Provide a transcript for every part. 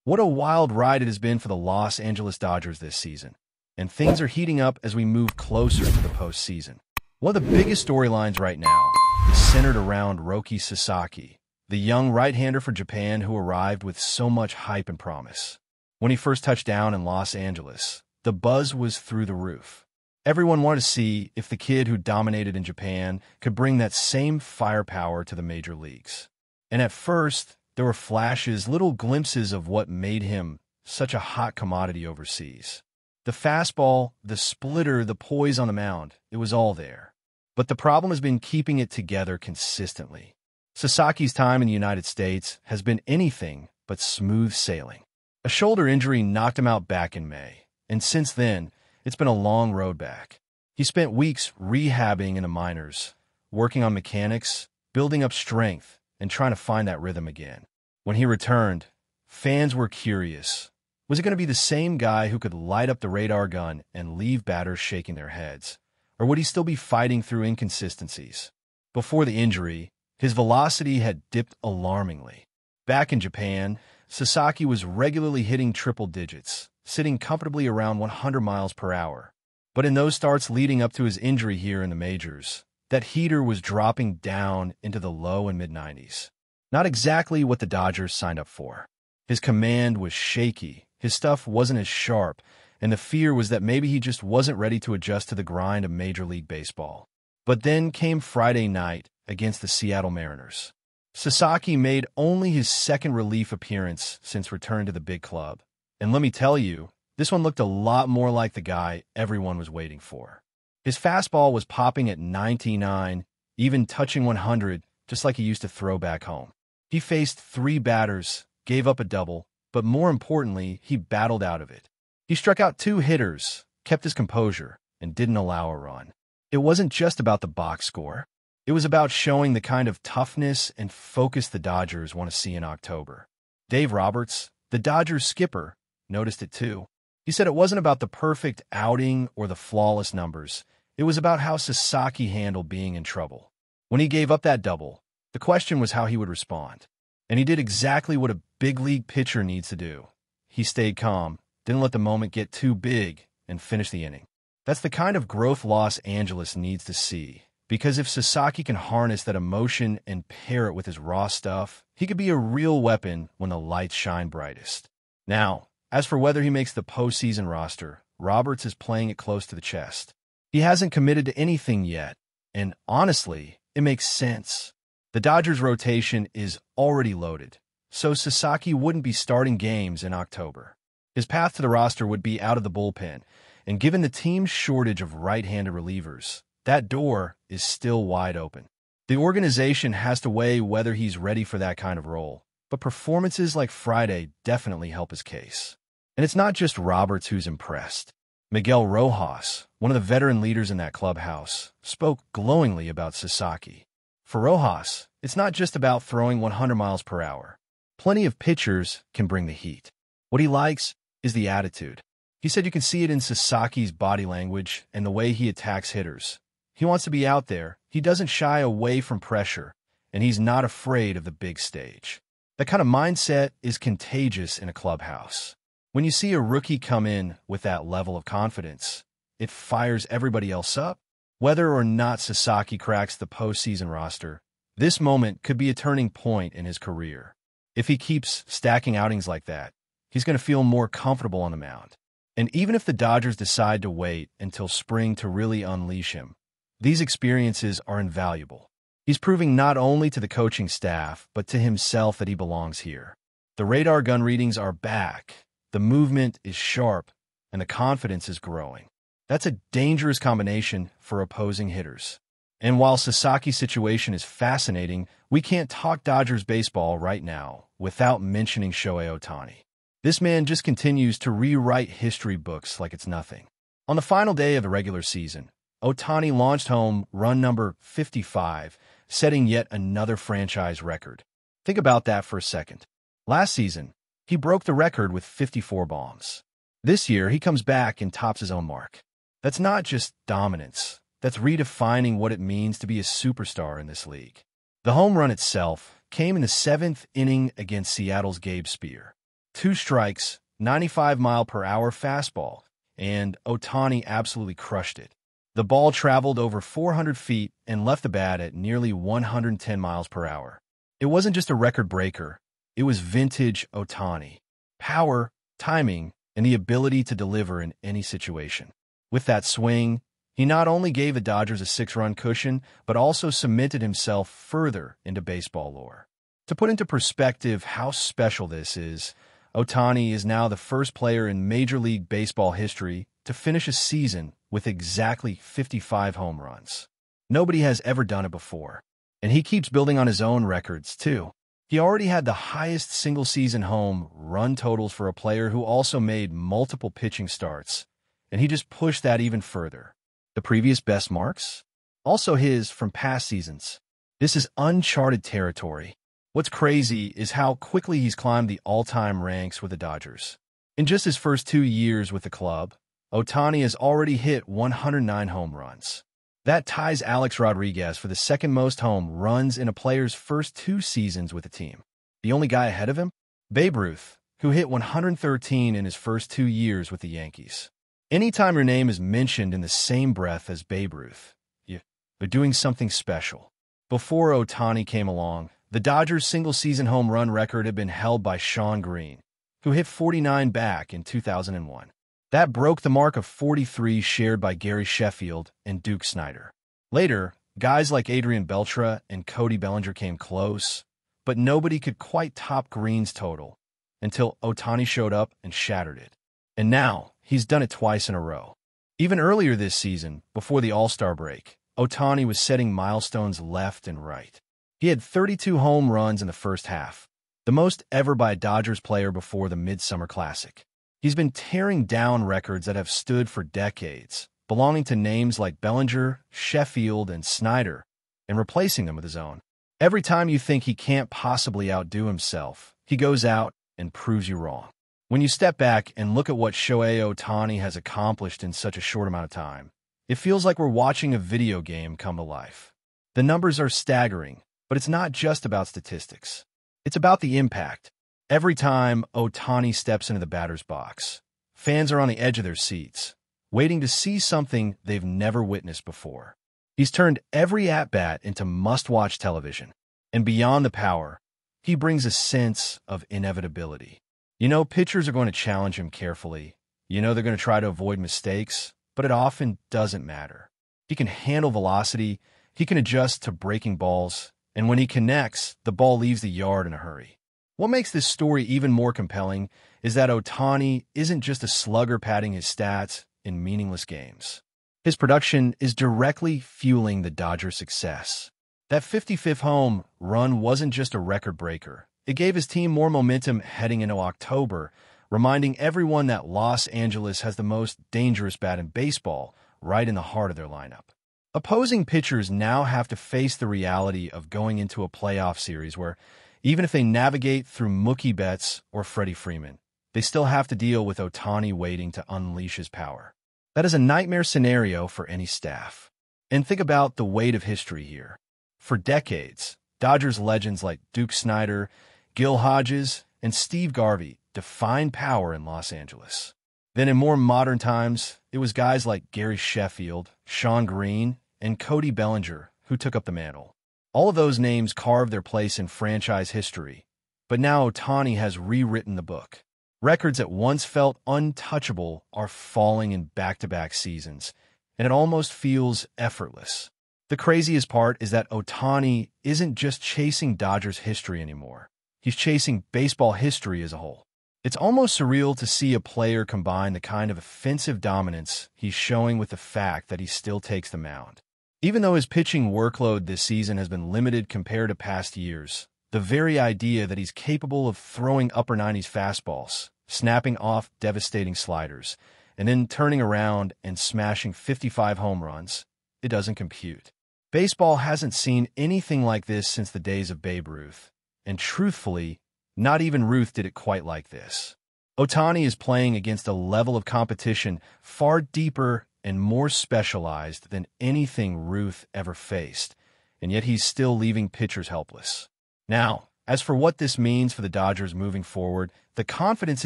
What a wild ride it has been for the Los Angeles Dodgers this season, and things are heating up as we move closer to the postseason. One of the biggest storylines right now is centered around Roki Sasaki, the young right-hander for Japan who arrived with so much hype and promise. When he first touched down in Los Angeles, the buzz was through the roof. Everyone wanted to see if the kid who dominated in Japan could bring that same firepower to the major leagues. And at first, there were flashes, little glimpses of what made him such a hot commodity overseas. The fastball, the splitter, the poise on the mound, it was all there. But the problem has been keeping it together consistently. Sasaki's time in the United States has been anything but smooth sailing. A shoulder injury knocked him out back in May, and since then, it's been a long road back. He spent weeks rehabbing in the minors, working on mechanics, building up strength, and trying to find that rhythm again. When he returned, fans were curious. Was it going to be the same guy who could light up the radar gun and leave batters shaking their heads? Or would he still be fighting through inconsistencies? Before the injury, his velocity had dipped alarmingly. Back in Japan, Sasaki was regularly hitting triple digits, sitting comfortably around 100 miles per hour. But in those starts leading up to his injury here in the majors, that heater was dropping down into the low and mid-90s. Not exactly what the Dodgers signed up for. His command was shaky, his stuff wasn't as sharp, and the fear was that maybe he just wasn't ready to adjust to the grind of Major League Baseball. But then came Friday night against the Seattle Mariners. Sasaki made only his second relief appearance since return to the big club. And let me tell you, this one looked a lot more like the guy everyone was waiting for. His fastball was popping at 99, even touching 100, just like he used to throw back home. He faced 3 batters, gave up a double, but more importantly, he battled out of it. He struck out 2 hitters, kept his composure, and didn't allow a run. It wasn't just about the box score. It was about showing the kind of toughness and focus the Dodgers want to see in October. Dave Roberts, the Dodgers skipper, noticed it too. He said it wasn't about the perfect outing or the flawless numbers. It was about how Sasaki handled being in trouble. When he gave up that double, the question was how he would respond. And he did exactly what a big league pitcher needs to do. He stayed calm, didn't let the moment get too big, and finished the inning. That's the kind of growth Los Angeles needs to see. Because if Sasaki can harness that emotion and pair it with his raw stuff, he could be a real weapon when the lights shine brightest. Now, as for whether he makes the postseason roster, Roberts is playing it close to the chest. He hasn't committed to anything yet, and honestly, it makes sense. The Dodgers' rotation is already loaded, so Sasaki wouldn't be starting games in October. His path to the roster would be out of the bullpen, and given the team's shortage of right-handed relievers, that door is still wide open. The organization has to weigh whether he's ready for that kind of role, but performances like Friday definitely help his case. And it's not just Roberts who's impressed. Miguel Rojas, one of the veteran leaders in that clubhouse, spoke glowingly about Sasaki. For Rojas, it's not just about throwing 100 miles per hour. Plenty of pitchers can bring the heat. What he likes is the attitude. He said you can see it in Sasaki's body language and the way he attacks hitters. He wants to be out there, he doesn't shy away from pressure, and he's not afraid of the big stage. That kind of mindset is contagious in a clubhouse. When you see a rookie come in with that level of confidence, it fires everybody else up. Whether or not Sasaki cracks the postseason roster, this moment could be a turning point in his career. If he keeps stacking outings like that, he's going to feel more comfortable on the mound. And even if the Dodgers decide to wait until spring to really unleash him, these experiences are invaluable. He's proving not only to the coaching staff, but to himself that he belongs here. The radar gun readings are back, the movement is sharp, and the confidence is growing. That's a dangerous combination for opposing hitters. And while Sasaki's situation is fascinating, we can't talk Dodgers baseball right now without mentioning Shohei Ohtani. This man just continues to rewrite history books like it's nothing. On the final day of the regular season, Ohtani launched home run number 55, setting yet another franchise record. Think about that for a second. Last season, he broke the record with 54 bombs. This year, he comes back and tops his own mark. That's not just dominance. That's redefining what it means to be a superstar in this league. The home run itself came in the 7th inning against Seattle's Gabe Spear. 2 strikes, 95-mile-per-hour fastball, and Ohtani absolutely crushed it. The ball traveled over 400 feet and left the bat at nearly 110 miles per hour. It wasn't just a record breaker, it was vintage Ohtani. Power, timing, and the ability to deliver in any situation. With that swing, he not only gave the Dodgers a 6-run cushion, but also cemented himself further into baseball lore. To put into perspective how special this is, Ohtani is now the first player in Major League Baseball history to finish a season with exactly 55 home runs. Nobody has ever done it before, and he keeps building on his own records, too. He already had the highest single-season home run totals for a player who also made multiple pitching starts, and he just pushed that even further. The previous best marks? Also his from past seasons. This is uncharted territory. What's crazy is how quickly he's climbed the all-time ranks with the Dodgers. In just his first 2 years with the club, Ohtani has already hit 109 home runs. That ties Alex Rodriguez for the second most home runs in a player's first 2 seasons with the team. The only guy ahead of him? Babe Ruth, who hit 113 in his first 2 years with the Yankees. Anytime your name is mentioned in the same breath as Babe Ruth, you're doing something special. Before Ohtani came along, the Dodgers' single-season home run record had been held by Shawn Green, who hit 49 back in 2001. That broke the mark of 43 shared by Gary Sheffield and Duke Snider. Later, guys like Adrian Beltre and Cody Bellinger came close, but nobody could quite top Green's total until Ohtani showed up and shattered it. And now, he's done it twice in a row. Even earlier this season, before the All-Star break, Ohtani was setting milestones left and right. He had 32 home runs in the first half, the most ever by a Dodgers player before the Midsummer Classic. He's been tearing down records that have stood for decades, belonging to names like Bellinger, Sheffield, and Snider, and replacing them with his own. Every time you think he can't possibly outdo himself, he goes out and proves you wrong. When you step back and look at what Shohei Ohtani has accomplished in such a short amount of time, it feels like we're watching a video game come to life. The numbers are staggering, but it's not just about statistics. It's about the impact. Every time Ohtani steps into the batter's box, fans are on the edge of their seats, waiting to see something they've never witnessed before. He's turned every at-bat into must-watch television. And beyond the power, he brings a sense of inevitability. You know, pitchers are going to challenge him carefully. You know they're going to try to avoid mistakes, but it often doesn't matter. He can handle velocity, he can adjust to breaking balls, and when he connects, the ball leaves the yard in a hurry. What makes this story even more compelling is that Ohtani isn't just a slugger padding his stats in meaningless games. His production is directly fueling the Dodgers' success. That 55th home run wasn't just a record breaker. It gave his team more momentum heading into October, reminding everyone that Los Angeles has the most dangerous bat in baseball right in the heart of their lineup. Opposing pitchers now have to face the reality of going into a playoff series where, even if they navigate through Mookie Betts or Freddie Freeman, they still have to deal with Ohtani waiting to unleash his power. That is a nightmare scenario for any staff. And think about the weight of history here. For decades, Dodgers legends like Duke Snider, Gil Hodges, and Steve Garvey defined power in Los Angeles. Then in more modern times, it was guys like Gary Sheffield, Shawn Green, and Cody Bellinger who took up the mantle. All of those names carved their place in franchise history, but now Ohtani has rewritten the book. Records that once felt untouchable are falling in back-to-back seasons, and it almost feels effortless. The craziest part is that Ohtani isn't just chasing Dodgers history anymore. He's chasing baseball history as a whole. It's almost surreal to see a player combine the kind of offensive dominance he's showing with the fact that he still takes the mound. Even though his pitching workload this season has been limited compared to past years, the very idea that he's capable of throwing upper 90s fastballs, snapping off devastating sliders, and then turning around and smashing 55 home runs, it doesn't compute. Baseball hasn't seen anything like this since the days of Babe Ruth, and truthfully, not even Ruth did it quite like this. Ohtani is playing against a level of competition far deeper and more specialized than anything Ruth ever faced, and yet he's still leaving pitchers helpless. Now, As for what this means for the Dodgers moving forward, the confidence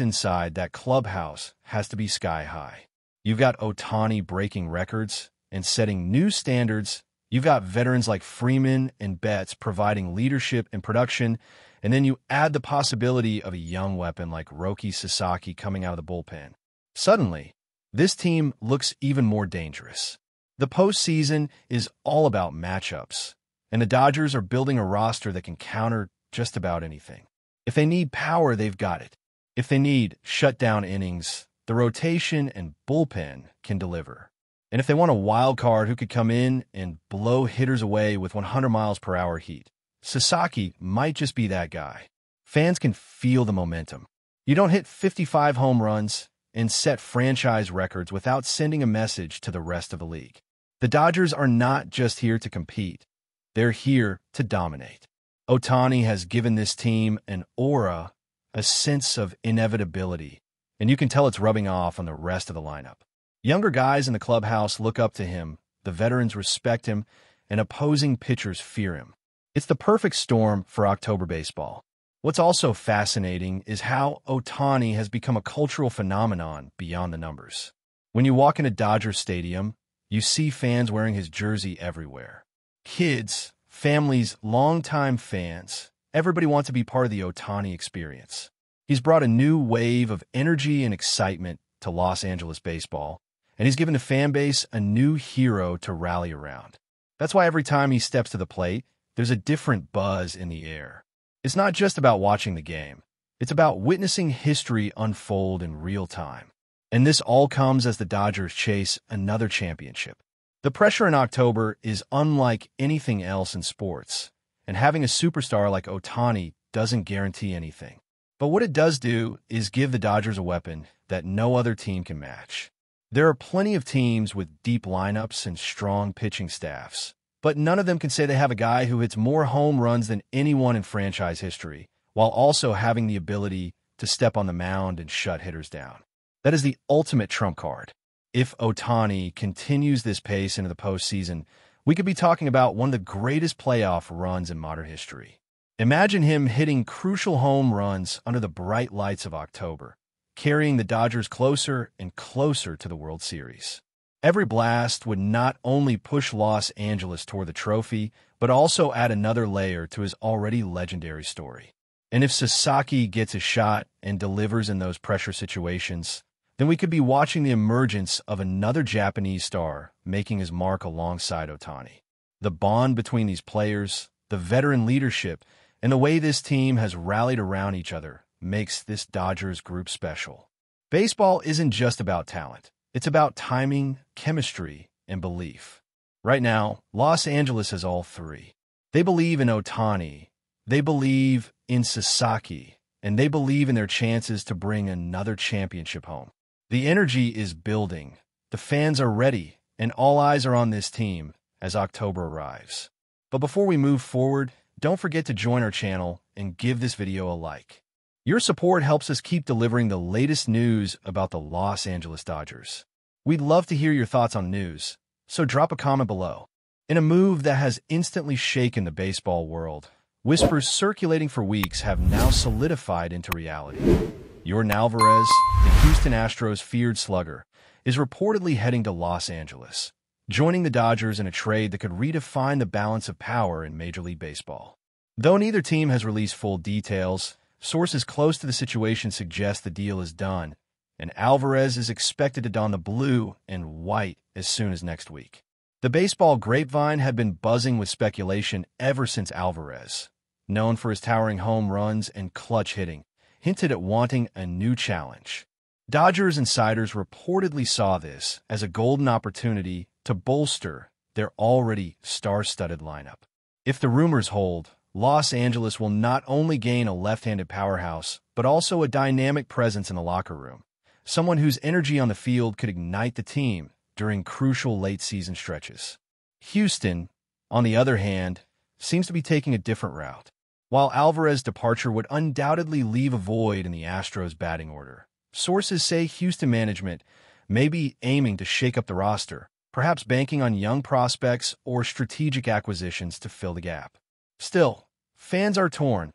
inside that clubhouse has to be sky high. You've got Ohtani breaking records and setting new standards. You've got veterans like Freeman and Betts providing leadership and production, and then you add the possibility of a young weapon like Roki Sasaki coming out of the bullpen. Suddenly, this team looks even more dangerous. The postseason is all about matchups, and the Dodgers are building a roster that can counter just about anything. If they need power, they've got it. If they need shutdown innings, the rotation and bullpen can deliver. And if they want a wild card who could come in and blow hitters away with 100 miles per hour heat, Sasaki might just be that guy. Fans can feel the momentum. You don't hit 55 home runs and set franchise records without sending a message to the rest of the league. The Dodgers are not just here to compete. They're here to dominate. Ohtani has given this team an aura, a sense of inevitability, and you can tell it's rubbing off on the rest of the lineup. Younger guys in the clubhouse look up to him, the veterans respect him, and opposing pitchers fear him. It's the perfect storm for October baseball. What's also fascinating is how Ohtani has become a cultural phenomenon beyond the numbers. When you walk into Dodger Stadium, you see fans wearing his jersey everywhere. Kids, families, longtime fans, everybody wants to be part of the Ohtani experience. He's brought a new wave of energy and excitement to Los Angeles baseball, and he's given the fan base a new hero to rally around. That's why every time he steps to the plate, there's a different buzz in the air. It's not just about watching the game. It's about witnessing history unfold in real time. And this all comes as the Dodgers chase another championship. The pressure in October is unlike anything else in sports, and having a superstar like Ohtani doesn't guarantee anything. But what it does do is give the Dodgers a weapon that no other team can match. There are plenty of teams with deep lineups and strong pitching staffs, but none of them can say they have a guy who hits more home runs than anyone in franchise history, while also having the ability to step on the mound and shut hitters down. That is the ultimate trump card. If Ohtani continues this pace into the postseason, we could be talking about one of the greatest playoff runs in modern history. Imagine him hitting crucial home runs under the bright lights of October, carrying the Dodgers closer and closer to the World Series. Every blast would not only push Los Angeles toward the trophy, but also add another layer to his already legendary story. And if Sasaki gets a shot and delivers in those pressure situations, then we could be watching the emergence of another Japanese star making his mark alongside Ohtani. The bond between these players, the veteran leadership, and the way this team has rallied around each other makes this Dodgers group special. Baseball isn't just about talent. It's about timing, chemistry, and belief. Right now, Los Angeles has all three. They believe in Ohtani, they believe in Sasaki, and they believe in their chances to bring another championship home. The energy is building, the fans are ready, and all eyes are on this team as October arrives. But before we move forward, don't forget to join our channel and give this video a like. Your support helps us keep delivering the latest news about the Los Angeles Dodgers. We'd love to hear your thoughts on news, so drop a comment below. In a move that has instantly shaken the baseball world, whispers circulating for weeks have now solidified into reality. Yordan Alvarez, the Houston Astros' feared slugger, is reportedly heading to Los Angeles, joining the Dodgers in a trade that could redefine the balance of power in Major League Baseball. Though neither team has released full details, sources close to the situation suggest the deal is done, and Alvarez is expected to don the blue and white as soon as next week. The baseball grapevine had been buzzing with speculation ever since Alvarez, known for his towering home runs and clutch hitting, hinted at wanting a new challenge. Dodgers insiders reportedly saw this as a golden opportunity to bolster their already star-studded lineup. If the rumors hold, Los Angeles will not only gain a left-handed powerhouse, but also a dynamic presence in the locker room, someone whose energy on the field could ignite the team during crucial late-season stretches. Houston, on the other hand, seems to be taking a different route. While Alvarez's departure would undoubtedly leave a void in the Astros' batting order, sources say Houston management may be aiming to shake up the roster, perhaps banking on young prospects or strategic acquisitions to fill the gap. Still, fans are torn.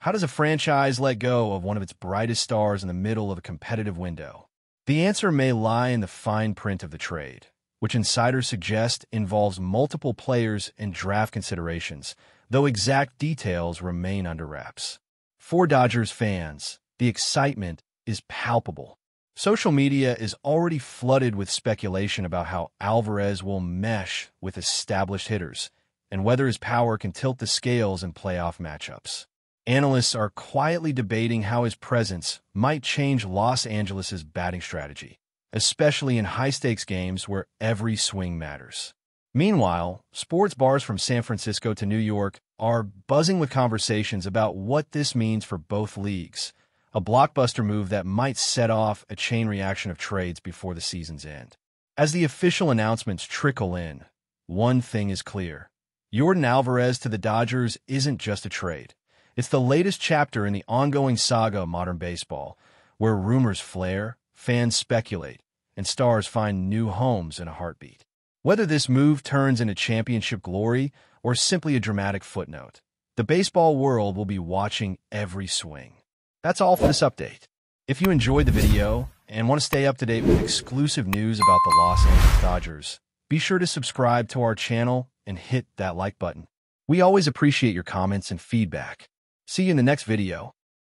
How does a franchise let go of one of its brightest stars in the middle of a competitive window? The answer may lie in the fine print of the trade, which insiders suggest involves multiple players and draft considerations, though exact details remain under wraps. For Dodgers fans, the excitement is palpable. Social media is already flooded with speculation about how Alvarez will mesh with established hitters and whether his power can tilt the scales in playoff matchups. Analysts are quietly debating how his presence might change Los Angeles' batting strategy, especially in high-stakes games where every swing matters. Meanwhile, sports bars from San Francisco to New York are buzzing with conversations about what this means for both leagues, a blockbuster move that might set off a chain reaction of trades before the season's end. As the official announcements trickle in, one thing is clear. Yordan Alvarez to the Dodgers isn't just a trade. It's the latest chapter in the ongoing saga of modern baseball, where rumors flare, fans speculate, and stars find new homes in a heartbeat. Whether this move turns into championship glory or simply a dramatic footnote, the baseball world will be watching every swing. That's all for this update. If you enjoyed the video and want to stay up to date with exclusive news about the Los Angeles Dodgers, be sure to subscribe to our channel and hit that like button. We always appreciate your comments and feedback. See you in the next video.